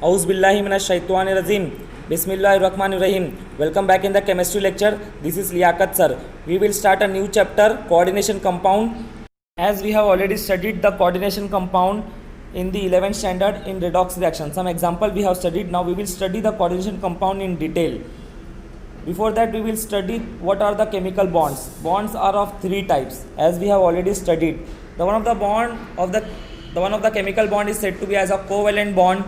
Auzubillahiminash-shaytanir-rajim. Bismillahir-rahmanir-rahim. Welcome back in the chemistry lecture. This is Liaquat sir. We will start a new chapter, coordination compound. As we have already studied the coordination compound in the 11th standard in redox reaction. Some example we have studied. Now we will study the coordination compound in detail. Before that we will study what are the chemical bonds. Bonds are of three types, as we have already studied. The one of the chemical bond is said to be as a covalent bond.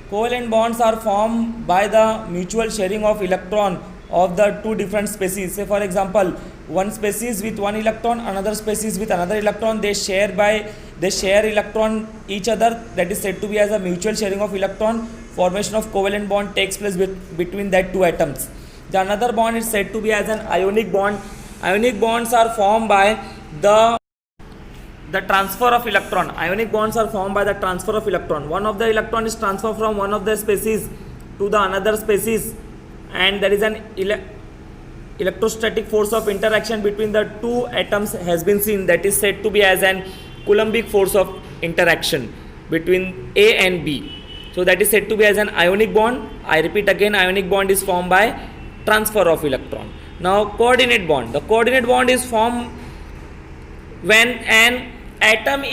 Covalent bonds are formed by the mutual sharing of electron of the two different species. Say for example, one species with one electron, another species with another electron, they share electron each other. That is said to be as a mutual sharing of electron. Formation of covalent bond takes place between that two atoms. The another bond is said to be as an ionic bond. Ionic bonds are formed by the transfer of electron. Ionic bonds are formed by the transfer of electron. One of the electron is transferred from one of the species to the another species, and there is an electrostatic force of interaction between the two atoms has been seen. That is said to be as an Coulombic force of interaction between A and B. So that is said to be as an ionic bond. I repeat again, ionic bond is formed by transfer of electron. Now coordinate bond. The coordinate bond is formed when an atom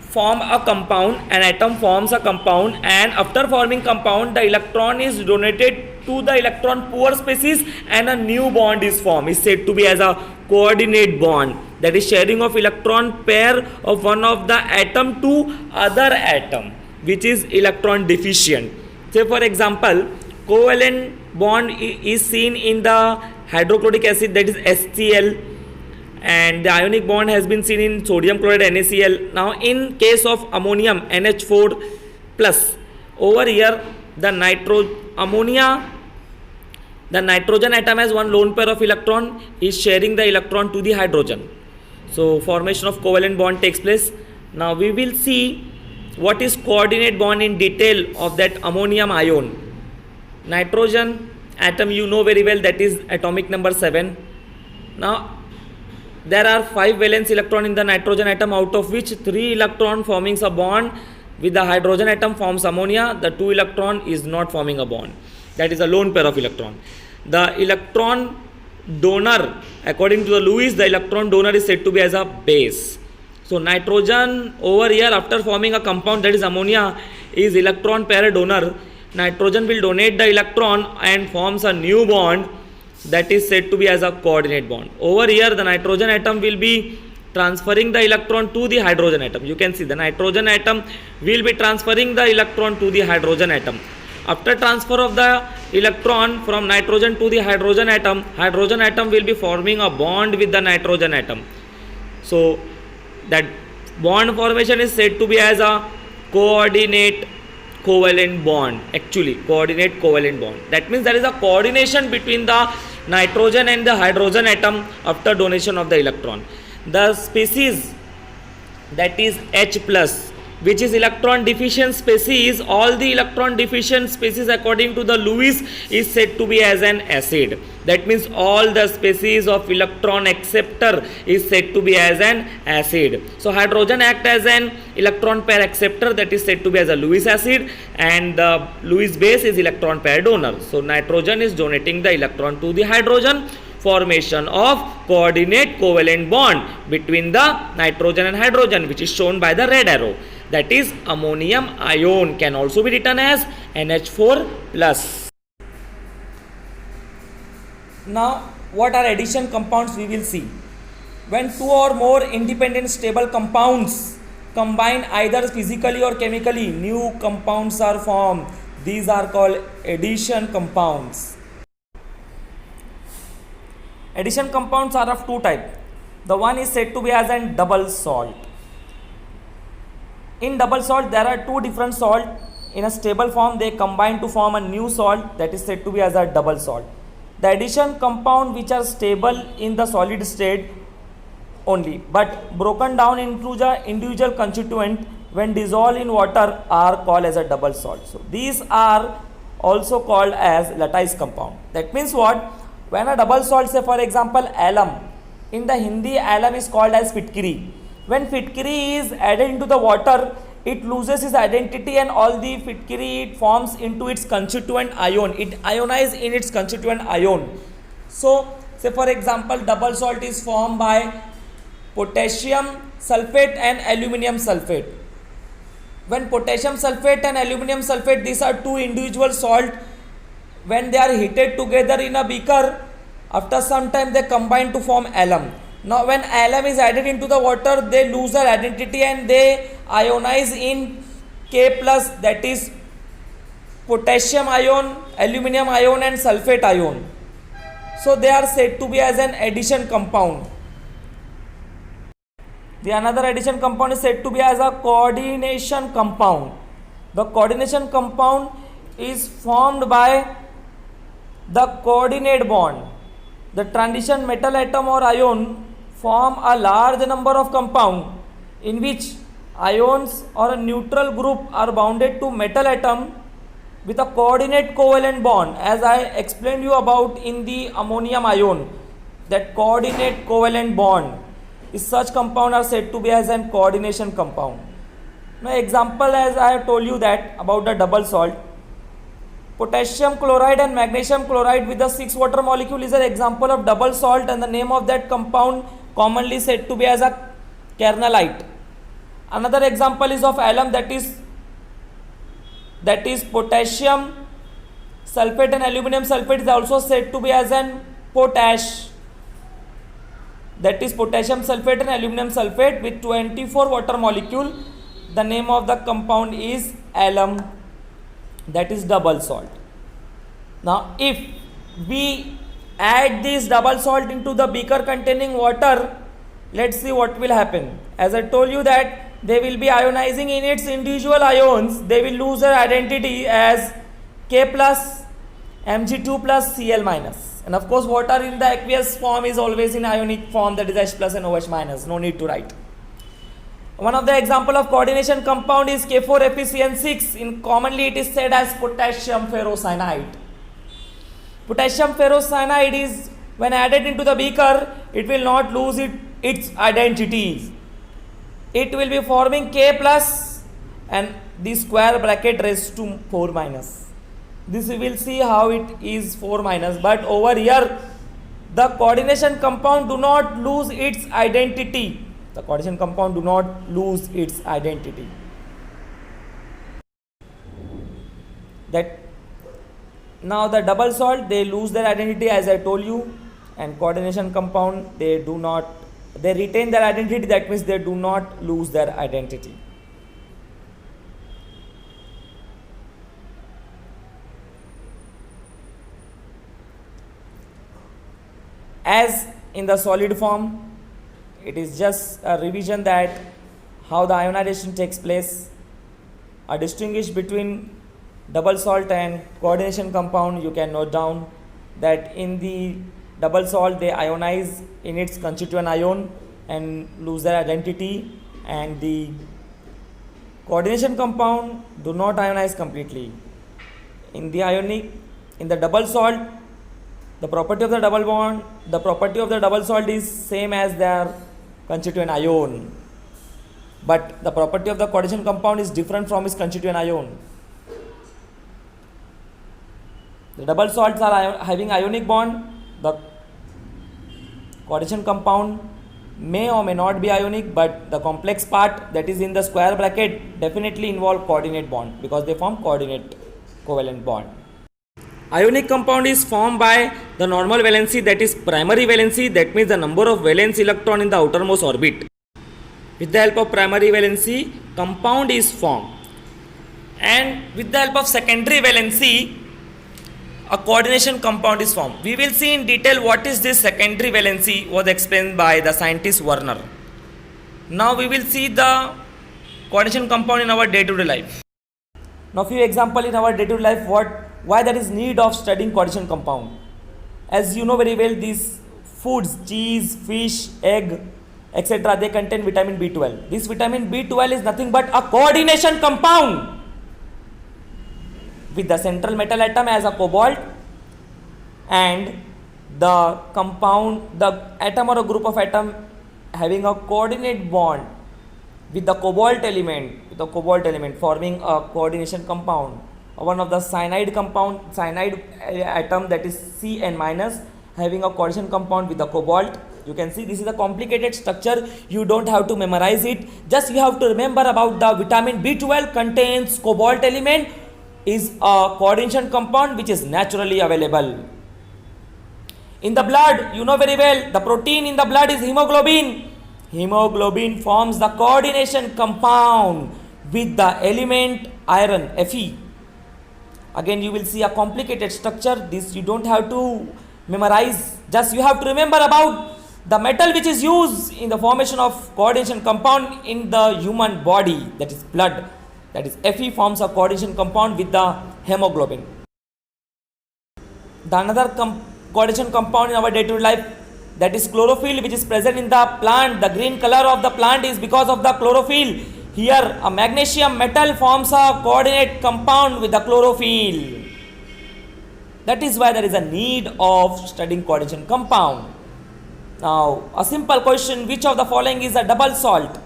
forms a compound, and after forming compound, the electron is donated to the electron poor species and a new bond is formed. Is said to be as a coordinate bond. That is sharing of electron pair of one of the atom to other atom which is electron deficient. Say for example, covalent bond is seen in the hydrochloric acid, that is HCl, and the ionic bond has been seen in sodium chloride NaCl. Now in case of ammonium NH4 plus, over here the nitrogen atom has one lone pair of electron, is sharing the electron to the hydrogen. So formation of covalent bond takes place. Now we will see what is coordinate bond in detail of that ammonium ion. Nitrogen atom you know very well, that is atomic number 7. Now there are 5 valence electron in the nitrogen atom, out of which 3 electron forming a bond with the hydrogen atom forms ammonia. The 2 electron is not forming a bond. That is a lone pair of electron. The electron donor, according to the Lewis, the electron donor is said to be as a base. So nitrogen over here, after forming a compound, that is ammonia, is electron pair donor. Nitrogen will donate the electron and forms a new bond, that is said to be as a coordinate bond. Over here the nitrogen atom will be transferring the electron to the hydrogen atom. You can see the nitrogen atom will be transferring the electron to the hydrogen atom. After transfer of the electron from nitrogen to the hydrogen atom will be forming a bond with the nitrogen atom. So that bond formation is said to be as a coordinate covalent bond. Actually coordinate covalent bond. That means there is a coordination between the nitrogen and the hydrogen atom after donation of the electron. The species, that is H plus, which is electron deficient species, all the electron deficient species according to the Lewis is said to be as an acid. That means all the species of electron acceptor is said to be as an acid. So hydrogen act as an electron pair acceptor, that is said to be as a Lewis acid, and the Lewis base is electron pair donor. So nitrogen is donating the electron to the hydrogen. Formation of coordinate covalent bond between the nitrogen and hydrogen, which is shown by the red arrow. That is ammonium ion, can also be written as NH4 plus. Now what are addition compounds we will see. When two or more independent stable compounds combine either physically or chemically, new compounds are formed. These are called addition compounds. Addition compounds are of two types. The one is said to be as a double salt. In double salt there are two different salts. In a stable form they combine to form a new salt, that is said to be as a double salt. The addition compound which are stable in the solid state only but broken down into the individual constituent when dissolved in water are called as a double salt. So these are also called as lattice compound. That means what? When a double salt, say for example alum, in the Hindi alum is called as fitkiri. When fitkiri is added into the water, it loses its identity and all the Fitkiri it forms into its constituent ion. It ionizes in its constituent ion. So, say for example, double salt is formed by potassium sulfate and aluminum sulfate. When potassium sulfate and aluminum sulfate, these are two individual salt, when they are heated together in a beaker, after some time they combine to form alum. Now when alum is added into the water, they lose their identity and they ionize in K plus, that is potassium ion, aluminum ion and sulfate ion. So they are said to be as an addition compound. The another addition compound is said to be as a coordination compound. The coordination compound is formed by the coordinate bond. The transition metal atom or ion form a large number of compounds in which ions or a neutral group are bounded to metal atom with a coordinate covalent bond, as I explained you about in the ammonium ion. That coordinate covalent bond is such compound are said to be as an coordination compound. Now example, as I have told you that about the double salt, potassium chloride and magnesium chloride with the 6 water molecule is an example of double salt, and the name of that compound commonly said to be as a kernelite. Another example is of alum, that is potassium sulfate and aluminum sulfate is also said to be as an potash. That is potassium sulfate and aluminum sulfate with 24 water molecule. The name of the compound is alum, that is double salt. Now if we add this double salt into the beaker containing water, let's see what will happen. As I told you that they will be ionizing in its individual ions, they will lose their identity as K plus, Mg2 plus, Cl minus. And of course water in the aqueous form is always in ionic form, that is H plus and OH minus, no need to write. One of the example of coordination compound is K4FeCN6. In commonly it is said as potassium ferrocyanide. Potassium ferrocyanide is, when added into the beaker, it will not lose its identity. It will be forming K plus and the square bracket raised to 4 minus. This we will see how it is 4 minus, but over here the coordination compound do not lose its identity. The coordination compound do not lose its identity. That now the double salt, they lose their identity, as I told you, and coordination compound, they retain their identity, that means they do not lose their identity. As in the solid form, it is just a revision that how the ionization takes place. A distinguish between double salt and coordination compound, you can note down that in the double salt they ionize in its constituent ion and lose their identity, and the coordination compound do not ionize completely. In the double salt, the property of the double bond, the property of the double salt is same as their constituent ion, but the property of the coordination compound is different from its constituent ion. The double salts are having ionic bond. The coordination compound may or may not be ionic, but the complex part, that is in the square bracket, definitely involve coordinate bond because they form coordinate covalent bond. Ionic compound is formed by the normal valency, that is primary valency, that means the number of valence electron in the outermost orbit. With the help of primary valency, compound is formed, and with the help of secondary valency, a coordination compound is formed. We will see in detail what is this secondary valency, was explained by the scientist Werner. Now we will see the coordination compound in our day-to-day life. Now few example in our day-to-day life, why there is need of studying coordination compound. As you know very well, these foods, cheese, fish, egg, etc., they contain vitamin B12. This vitamin B12 is nothing but a coordination compound with the central metal atom as a cobalt, and the compound, the atom or a group of atom having a coordinate bond with the cobalt element with a cobalt element forming a coordination compound. One of the cyanide atom, that is Cn minus, having a coordination compound with the cobalt. You can see this is a complicated structure. You don't have to memorize it. Just you have to remember about the vitamin B12 contains cobalt element, is a coordination compound which is naturally available. In the blood, you know very well, the protein in the blood is hemoglobin. Hemoglobin forms the coordination compound with the element iron, Fe. Again, you will see a complicated structure. This you don't have to memorize. Just you have to remember about the metal which is used in the formation of coordination compound in the human body, that is blood. That is Fe forms a coordination compound with the hemoglobin. The another coordination compound in our day-to-day life, that is chlorophyll, which is present in the plant. The green color of the plant is because of the chlorophyll. Here a magnesium metal forms a coordinate compound with the chlorophyll. That is why there is a need of studying coordination compound. Now a simple question, which of the following is a double salt?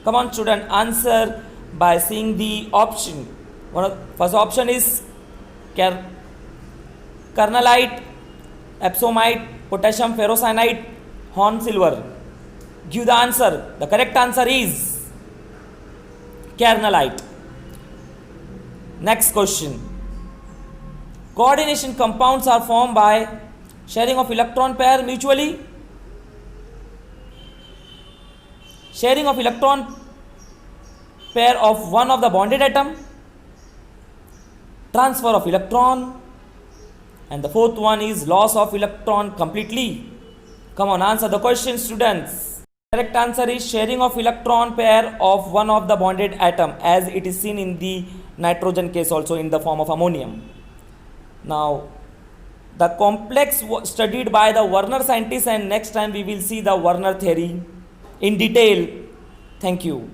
Come on student, answer by seeing the option. First option is kernelite, epsomite, potassium ferrocyanide, horn silver. Give the answer. The correct answer is kernelite. Next question. Coordination compounds are formed by sharing of electron pair mutually. Sharing of electron pair of one of the bonded atom. Transfer of electron. And the fourth one is loss of electron completely. Come on, answer the question students. Correct answer is sharing of electron pair of one of the bonded atom, as it is seen in the nitrogen case also in the form of ammonium. Now the complex studied by the Werner scientists, and next time we will see the Werner theory in detail. Thank you.